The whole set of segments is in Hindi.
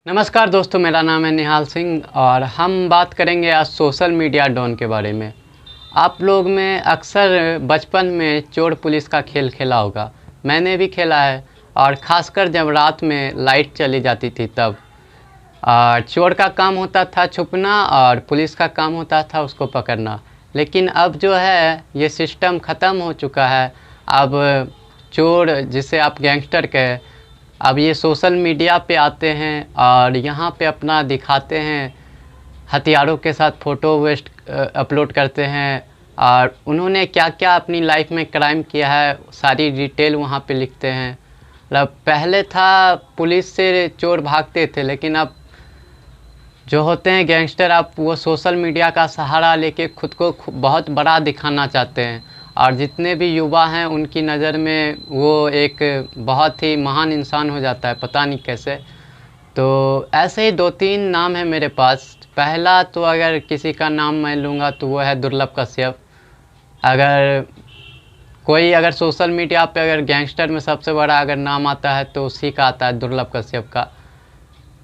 नमस्कार दोस्तों, मेरा नाम है निहाल सिंह और हम बात करेंगे आज सोशल मीडिया डॉन के बारे में। आप लोग में अक्सर बचपन में चोर पुलिस का खेल खेला होगा। मैंने भी खेला है और ख़ासकर जब रात में लाइट चली जाती थी तब। और चोर का काम होता था छुपना और पुलिस का काम होता था उसको पकड़ना। लेकिन अब जो है ये सिस्टम ख़त्म हो चुका है। अब चोर, जिसे आप गैंगस्टर कहें, अब ये सोशल मीडिया पे आते हैं और यहाँ पे अपना दिखाते हैं, हथियारों के साथ फ़ोटो अपलोड करते हैं और उन्होंने क्या क्या अपनी लाइफ में क्राइम किया है सारी डिटेल वहाँ पे लिखते हैं। मतलब पहले था पुलिस से चोर भागते थे, लेकिन अब जो होते हैं गैंगस्टर, आप वो सोशल मीडिया का सहारा लेके खुद को बहुत बड़ा दिखाना चाहते हैं और जितने भी युवा हैं उनकी नज़र में वो एक बहुत ही महान इंसान हो जाता है, पता नहीं कैसे। तो ऐसे ही दो तीन नाम है मेरे पास। पहला तो अगर किसी का नाम मैं लूँगा तो वो है दुर्लभ कश्यप। अगर सोशल मीडिया पे अगर गैंगस्टर में सबसे बड़ा अगर नाम आता है तो उसी का आता है, दुर्लभ कश्यप का।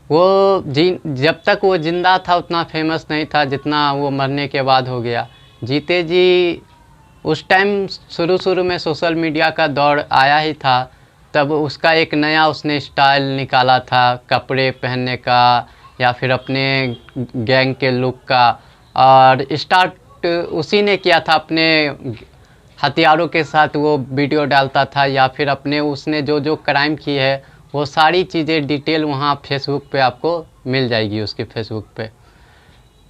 वो जब तक वो ज़िंदा था उतना फेमस नहीं था जितना वो मरने के बाद हो गया। जीते जी उस टाइम शुरू में सोशल मीडिया का दौर आया ही था, तब उसका एक नया उसने स्टाइल निकाला था कपड़े पहनने का या फिर अपने गैंग के लुक का। और स्टार्ट उसी ने किया था, अपने हथियारों के साथ वो वीडियो डालता था या फिर अपने उसने जो जो क्राइम की है वो सारी चीज़ें डिटेल वहाँ फेसबुक पे आपको मिल जाएगी, उसके फेसबुक पे।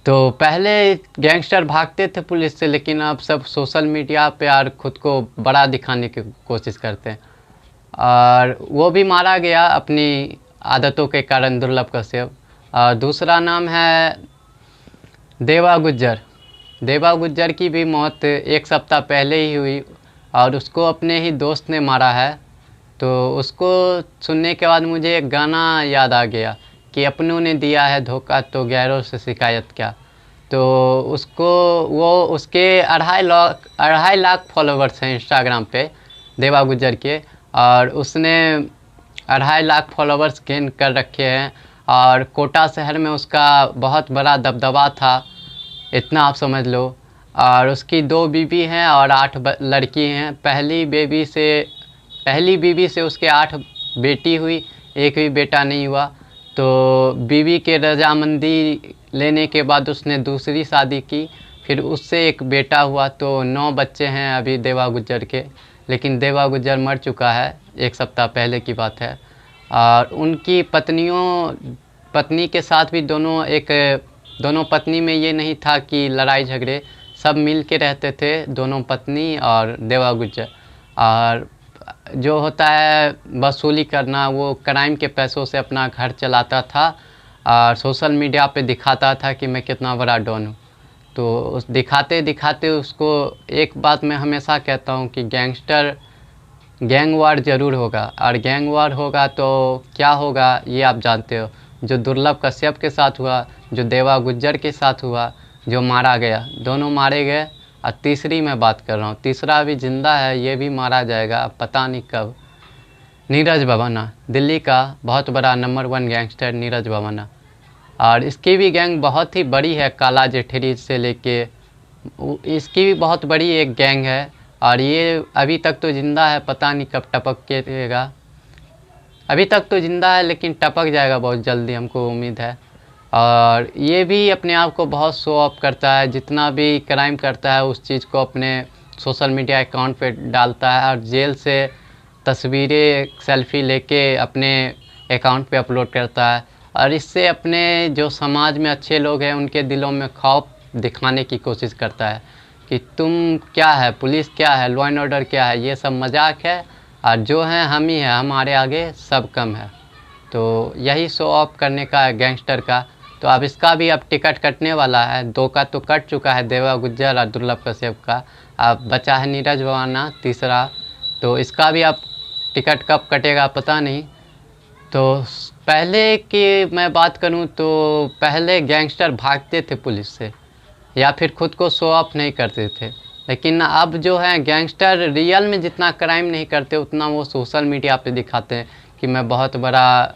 तो पहले गैंगस्टर भागते थे पुलिस से, लेकिन अब सब सोशल मीडिया पे यार खुद को बड़ा दिखाने की कोशिश करते हैं और वो भी मारा गया अपनी आदतों के कारण, दुर्लभ कश्यप। और दूसरा नाम है देवा गुज्जर। देवा गुज्जर की भी मौत एक सप्ताह पहले ही हुई और उसको अपने ही दोस्त ने मारा है। तो उसको सुनने के बाद मुझे एक गाना याद आ गया कि अपनों ने दिया है धोखा तो गैरों से शिकायत क्या। तो उसके 2.5 लाख फॉलोवर्स हैं इंस्टाग्राम पे, देवा गुज्जर के। और उसने 2.5 लाख फॉलोवर्स गेन कर रखे हैं और कोटा शहर में उसका बहुत बड़ा दबदबा था, इतना आप समझ लो। और उसकी 2 बीवी हैं और 8 लड़की हैं। पहली बीवी से उसके 8 बेटी हुई, एक भी बेटा नहीं हुआ। तो बीवी के रजामंदी लेने के बाद उसने दूसरी शादी की, फिर उससे एक बेटा हुआ। तो 9 बच्चे हैं अभी देवा गुज्जर के, लेकिन देवा गुज्जर मर चुका है, एक सप्ताह पहले की बात है। और उनकी पत्नी के साथ भी दोनों पत्नी में ये नहीं था कि लड़ाई झगड़े, सब मिल के रहते थे, दोनों पत्नी और देवा गुज्जर। और जो होता है वसूली करना, वो क्राइम के पैसों से अपना घर चलाता था और सोशल मीडिया पे दिखाता था कि मैं कितना बड़ा डॉन हूँ। तो उस दिखाते दिखाते उसको एक बात मैं हमेशा कहता हूँ कि गैंग वार ज़रूर होगा। और गैंग वार होगा तो क्या होगा ये आप जानते हो, जो दुर्लभ कश्यप के साथ हुआ, जो देवा गुज्जर के साथ हुआ, जो मारा गया, दोनों मारे गए। और तीसरी मैं बात कर रहा हूँ, तीसरा अभी ज़िंदा है, ये भी मारा जाएगा, पता नहीं कब। नीरज भवना, दिल्ली का बहुत बड़ा नंबर 1 गैंगस्टर नीरज भवना। और इसकी भी गैंग बहुत ही बड़ी है, काला जेठरी से लेके इसकी भी बहुत बड़ी एक गैंग है। और ये अभी तक तो ज़िंदा है, पता नहीं कब टपक के रहेगा। अभी तक तो ज़िंदा है लेकिन टपक जाएगा बहुत जल्दी, हमको उम्मीद है। और ये भी अपने आप को बहुत शो ऑफ करता है, जितना भी क्राइम करता है उस चीज़ को अपने सोशल मीडिया अकाउंट पे डालता है और जेल से तस्वीरें सेल्फी लेके अपने अकाउंट पे अपलोड करता है। और इससे अपने जो समाज में अच्छे लोग हैं उनके दिलों में खौफ दिखाने की कोशिश करता है कि तुम क्या है, पुलिस क्या है, लॉ एंड ऑर्डर क्या है, ये सब मजाक है और जो हैं हम ही हैं, हमारे आगे सब कम है। तो यही शो ऑफ करने का है गैंगस्टर का। तो अब इसका भी अब टिकट कटने वाला है, 2 का तो कट चुका है, देवा गुज्जर और दुर्लभ कश्यप का। अब बचा है नीरज भवाना, तीसरा। तो इसका भी अब टिकट कब कटेगा पता नहीं। तो पहले की मैं बात करूं तो पहले गैंगस्टर भागते थे पुलिस से या फिर खुद को शो ऑफ नहीं करते थे, लेकिन अब जो है गैंगस्टर रियल में जितना क्राइम नहीं करते उतना वो सोशल मीडिया पे दिखाते हैं कि मैं बहुत बड़ा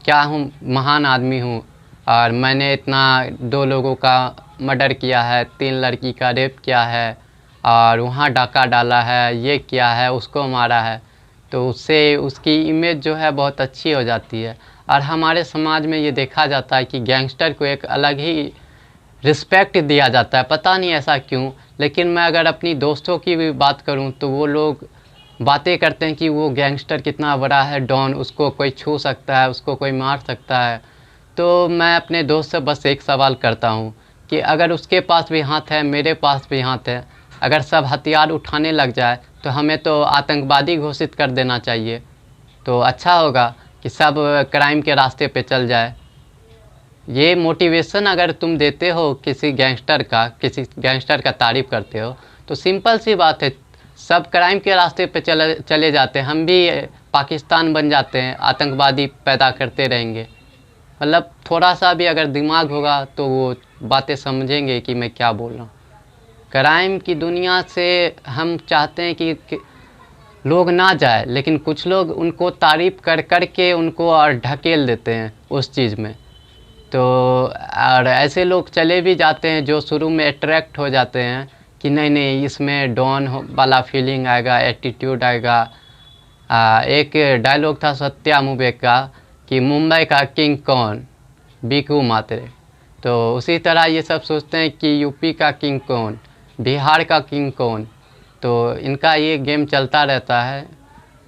क्या हूँ, महान आदमी हूँ और मैंने इतना 2 लोगों का मर्डर किया है, 3 लड़की का रेप किया है और वहाँ डाका डाला है, ये किया है, उसको मारा है। तो उससे उसकी इमेज जो है बहुत अच्छी हो जाती है। और हमारे समाज में ये देखा जाता है कि गैंगस्टर को एक अलग ही रिस्पेक्ट दिया जाता है, पता नहीं ऐसा क्यों। लेकिन मैं अगर अपनी दोस्तों की भी बात करूं तो वो लोग बातें करते हैं कि वो गैंगस्टर कितना बड़ा है, डॉन, उसको कोई छू सकता है, उसको कोई मार सकता है। तो मैं अपने दोस्त से बस एक सवाल करता हूं कि अगर उसके पास भी हाथ है, मेरे पास भी हाथ है, अगर सब हथियार उठाने लग जाए तो हमें तो आतंकवादी घोषित कर देना चाहिए। तो अच्छा होगा कि सब क्राइम के रास्ते पे चल जाए। ये मोटिवेशन अगर तुम देते हो किसी गैंगस्टर का तारीफ़ करते हो, तो सिंपल सी बात है, सब क्राइम के रास्ते पे चले जाते हैं, हम भी पाकिस्तान बन जाते हैं, आतंकवादी पैदा करते रहेंगे। मतलब थोड़ा सा भी अगर दिमाग होगा तो वो बातें समझेंगे कि मैं क्या बोल रहा हूँ। क्राइम की दुनिया से हम चाहते हैं कि लोग ना जाए, लेकिन कुछ लोग उनको तारीफ़ कर कर के उनको और ढकेल देते हैं उस चीज़ में। तो और ऐसे लोग चले भी जाते हैं जो शुरू में अट्रैक्ट हो जाते हैं कि नहीं नहीं, इसमें डॉन वाला फीलिंग आएगा, एटीट्यूड आएगा। एक डायलॉग था सत्या मूवी का कि मुंबई का किंग कौन, बीकू मात्रे। तो उसी तरह ये सब सोचते हैं कि यूपी का किंग कौन, बिहार का किंग कौन। तो इनका ये गेम चलता रहता है।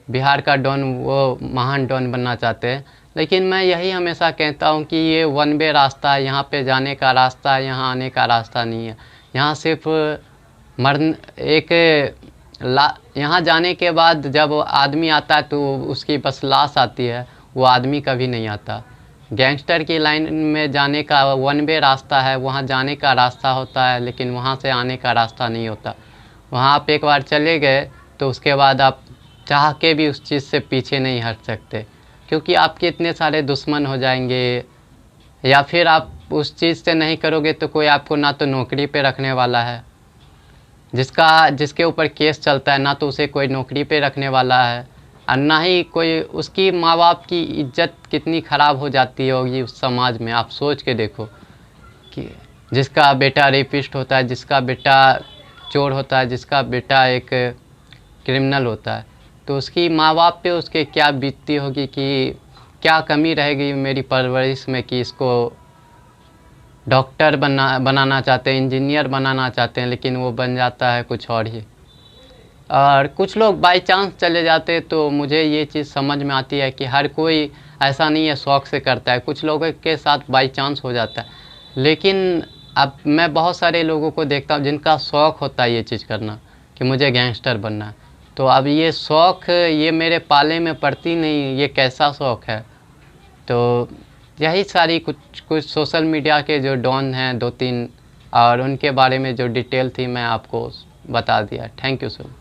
बिहार का डॉन वो महान डॉन बनना चाहते हैं, लेकिन मैं यही हमेशा कहता हूँ कि ये वन वे रास्ता है, यहाँ पे जाने का रास्ता है, यहाँ आने का रास्ता नहीं है। यहाँ सिर्फ मरन एक यहाँ जाने के बाद जब आदमी आता है तो उसकी बस लाश आती है, वो आदमी कभी नहीं आता। गैंगस्टर की लाइन में जाने का वन वे रास्ता है, वहाँ जाने का रास्ता होता है, लेकिन वहाँ से आने का रास्ता नहीं होता। वहाँ आप एक बार चले गए तो उसके बाद आप चाह के भी उस चीज़ से पीछे नहीं हट सकते, क्योंकि आपके इतने सारे दुश्मन हो जाएंगे। या फिर आप उस चीज़ से नहीं करोगे तो कोई आपको ना तो नौकरी पे रखने वाला है, जिसके ऊपर केस चलता है, ना तो उसे कोई नौकरी पे रखने वाला है, और ना ही कोई उसकी माँ बाप की इज्जत कितनी ख़राब हो जाती होगी उस समाज में। आप सोच के देखो कि जिसका बेटा रेपिस्ट होता है, जिसका बेटा चोर होता है, जिसका बेटा एक क्रिमिनल होता है, तो उसकी माँ बाप पे उसके क्या बीतती होगी, कि क्या कमी रहेगी मेरी परवरिश में कि इसको डॉक्टर बनाना चाहते हैं, इंजीनियर बनाना चाहते हैं, लेकिन वो बन जाता है कुछ और ही। और कुछ लोग बाई चांस चले जाते हैं। तो मुझे ये चीज़ समझ में आती है कि हर कोई ऐसा नहीं है शौक़ से करता है, कुछ लोगों के साथ बाई चांस हो जाता है। लेकिन अब मैं बहुत सारे लोगों को देखता हूँ जिनका शौक़ होता है ये चीज़ करना कि मुझे गैंगस्टर बनना है। तो अब ये शौक़ ये मेरे पाले में पड़ती नहीं, ये कैसा शौक़ है। तो यही सारी कुछ सोशल मीडिया के जो डॉन हैं 2-3, और उनके बारे में जो डिटेल थी मैं आपको बता दिया। Thank you sir.